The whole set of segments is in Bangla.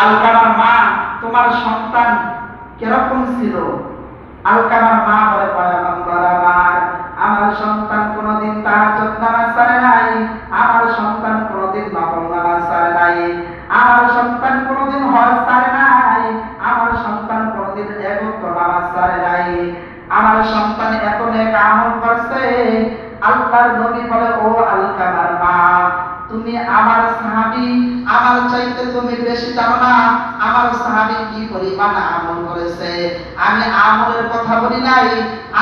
আলকামার মা তোমার সন্তান কিরকম ছিল? আলকামার মা বলে, পয়গম্বর আমার সন্তান কোনদিন তাহাজ্জুদ নামাজ ছাড়ে নাই, আমার সন্তান কোনদিন নফল নামাজ ছাড়ে নাই, আমার সন্তান কোনদিন হজ ছাড়ে নাই, আমার সন্তান কোনদিন এক ওয়াক্ত নামাজ ছাড়ে নাই, আমার সন্তান এত নেক আমল করছে। আল্লাহর নবী বলে, ও আলকামার মা, তুমি আমার সাহাবী, আমার চাইতে তুমি বেশি জানো না আমার সাহাবী কি পরিমাণ আমল করেছে। আমি আমলের কথা বলি নাই,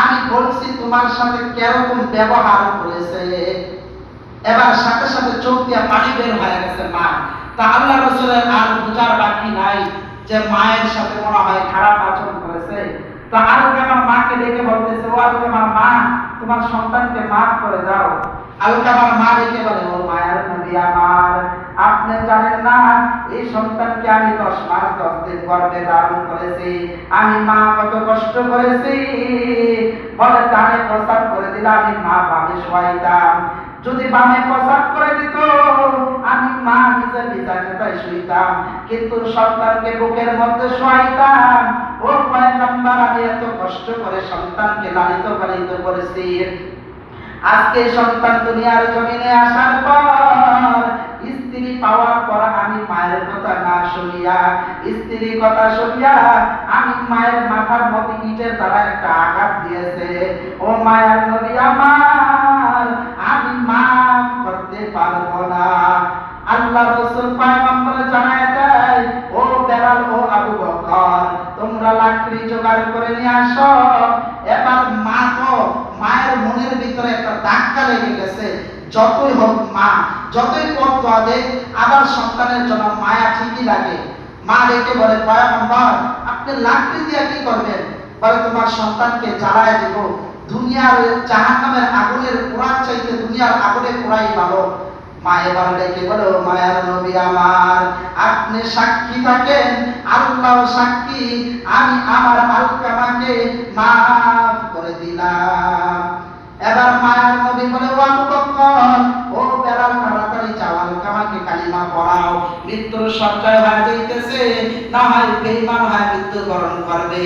আমি বলছি তোমার সাথে কিরকম ব্যবহার করেছে। এবার সাথে সাথে চোখ দিয়ে পানি বের হয়ে গেছে মা। তা আল্লাহ রাসূলের আর বুঝার বাকি নাই যে মায়ের সাথে মনে হয় খারাপ আচরণ করেছে। তো আলকামার মাকে ডেকে বলতেছে, ও আলকামার মা, তোমার সন্তানকে মাফ করে দাও। আলকামার মা ডেকে বলে, ও মায়ের নবী আমার, আপনি জানেন না এই সন্তানকে আমি 10 মাস 10 দিন গর্ভে ধারণ করেছি, আমি মা কত কষ্ট করেছি। বলে, ডানে প্রসাব করে দিলে আমি মা বামে শোয়াইতাম, যদি বামে প্রসাব করে দিত আমি মা নিজে বিছানায় শুইতাম, কিন্তু সন্তানকে বুকের মধ্যে শোয়াইতাম। ও পয়গম্বর, আমি এত কষ্ট করে সন্তানকে লালিত পালিত করেছি। আজকে সন্তান দুনিয়ার জমিনে আসার পর, স্ত্রী পাওয়ার পর আমি মায়ের কথা না শুনিয়া, স্ত্রীর কথা শুনিয়া আমি মায়ের মাথার মধ্যে ইটের দ্বারা একটা আঘাত দিয়েছে। ও মায়ের নবী আমার, আমি মাফ করতে পারবো না। আল্লাহ রাসূল পয়গম্বর জানায় দেয়, ও বেলাল, ও আবু বকর, তোমরা লাকড়ি জোগাড় করে নিয়ে আসো। এবার মা তো, মায়ের মনের ভিতরে একটা ধাক্কা লেগে গেছে, যতই হোক মা, যতই কষ্ট দেখ, আবার সন্তানের জন্য মায়া ঠিকই লাগে। মা ডেকে বলে, পয়গম্বর, আপনি লাকড়ি দিয়ে কি করবেন? বলে, তোমার সন্তানকে জ্বালায় দেব, দুনিয়ার জাহান্নামের আগুনের পোড়ার চাইতে দুনিয়ার আগুনে পোড়াই ভালো। মা এবার ডেকে বলে, ও মায়ের নবী আমার, আপনি সাক্ষী থাকেন, আল্লাহ সাক্ষী, আমি আমার আলকামাকে মাফ করে দিলাম। এবার মায়ের নবী বলে, ও আবু বকর, ও বেলাল, তাড়াতাড়ি যাও, আলকামাকে কালিমা পড়াও, মৃত্যুর সজ্জায় হয়ে যাইতেছে, না হয় বেঈমান হয়ে মৃত্যুবরণ করবে।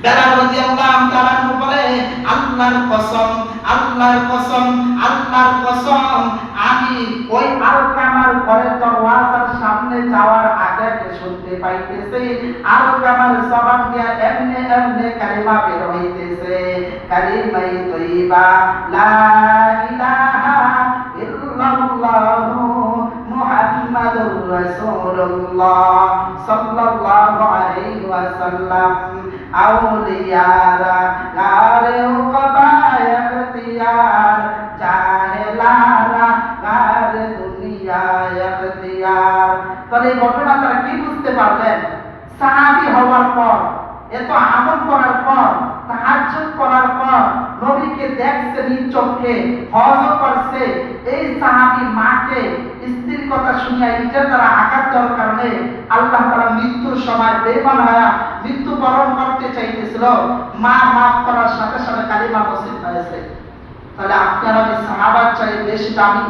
বেলাল রাদিয়াল্লাহু তাআলা বলে, আল্লাহর কসম, আল্লাহর কসম, আল্লাহর কসম, আমি ওই আলকামার ঘরের দরওয়াজার সামনে যাওয়ার আগে শুনতে পাইতেছি আলকামার জবান দিয়ে এমনি এমনি কালিমা বের হইতেছে, কালিমায়ে তয়্যিবা, লা ইলাহা ইল্লাল্লাহু মুহাম্মাদুর রাসূলুল্লাহ সাল্লাল্লাহু আলাইহি ওয়াসাল্লাম। আউলিয়ারা গারে উকবায় ইখতিয়ার, জাহেলারা গারে দুনিয়ায় ইখতিয়ার। তাহলে এই ঘটনা তারা কি বুঝতে পারলেন? সাহাবী হওয়ার পর, এত আমল করার পর, তাহাজ্জুদ করার পর, নবীকে দেখছে নিজ চোখে, হজ করছে, এই সাহাবী মাকে স্ত্রীর কথা শুনিয়া ইটের দ্বারা আঘাত দেওয়ার কারণে আল্লাহ তাআলা মৃত্যুর সময় বেঈমান হয়ে মৃত্যুবরণ করতে চাইতেছিল, মা মাফ করার সাথে সাথে কালিমা নসিব হয়েছে। তাহলে আপনারা এই সাহাবার চাই বেশি দামি।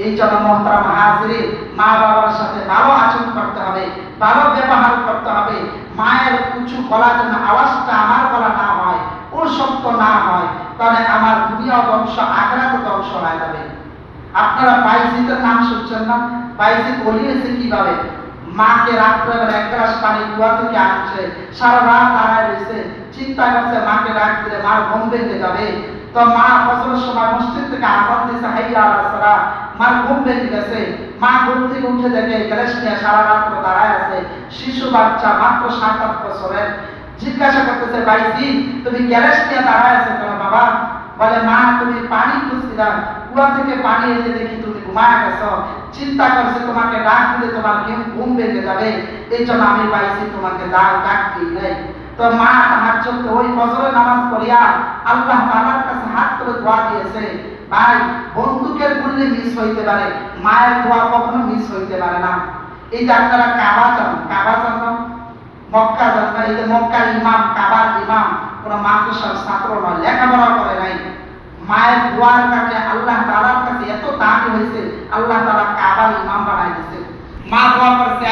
এই জন্য মুহতারাম হাজিরিন, মা বাবার সাথে ভালো আচরণ করতে হবে, ভালো ব্যবহার করতে হবে। মায়ের উঁচু গলা যেন আওয়াজটা আমার গলা না হয়, ও শব্দ না হয়, তাহলে আমার দুনিয়া ধ্বংস, আখিরাত ধ্বংস হয়ে যাবে। আপনারা বাইজিদের নাম শুনছেন না? বাইজিদ ওলি হয়েছে কিভাবে? মাকে রাত্রেবেলা এক গ্লাস পানি কুয়া থেকে আনছে, সারা রাত দাঁড়ায় রয়েছে, চিন্তা করছে মাকে ডাক দিলে মার ঘুম ভেঙে যাবে। তো মা ফজরের সময় মসজিদ থেকে আযান দিছে, হাইয়া আলাস সালাহ, মার ঘুম ভেঙে গেছে। মা ঘুম থেকে উঠে দেখে গ্যাস নিয়ে সারা রাত্র দাঁড়ায় আছে, শিশু বাচ্চা মাত্র 7-8 বছরের। জিজ্ঞাসা করতেছে, ভাইজি তুমি গ্যাস নিয়ে দাঁড়ায় আছো কেন বাবা? বলে, মা তুমি পানি খুঁজছিলাম, কুয়া থেকে পানি এনে দেখি তুমি ঘুমায় গেছো, চিন্তা করছে তোমাকে ডাক দিলে তোমার ঘুম ভেঙে যাবে, এই জন্য আমি পাইছি তোমাকে ডাক দিই নাই। তো মা তাহাজ্জুদ ওই ফজরের নামাজ পড়িয়া আল্লাহ তাআলার কাছে হাত তুলে দোয়া দিয়েছে। ভাই, বন্দুকের গুলি মিস হইতে পারে, মায়ের দোয়া কখনো মিস হইতে পারে না। এই যে আপনারা কাবা যান, কাবা যান না, মক্কা যান না, এই যে মক্কার ইমাম, কাবার ইমাম কোন মাদ্রাসার ছাত্র নয়, লেখাপড়া করে নাই। মায়ের দোয়ার কারণে আল্লাহ তাআলার কাছে এত দামি হয়েছে, আল্লাহ তাআলা কাবার ইমাম বানাই দিয়েছে। মা দোয়া করছে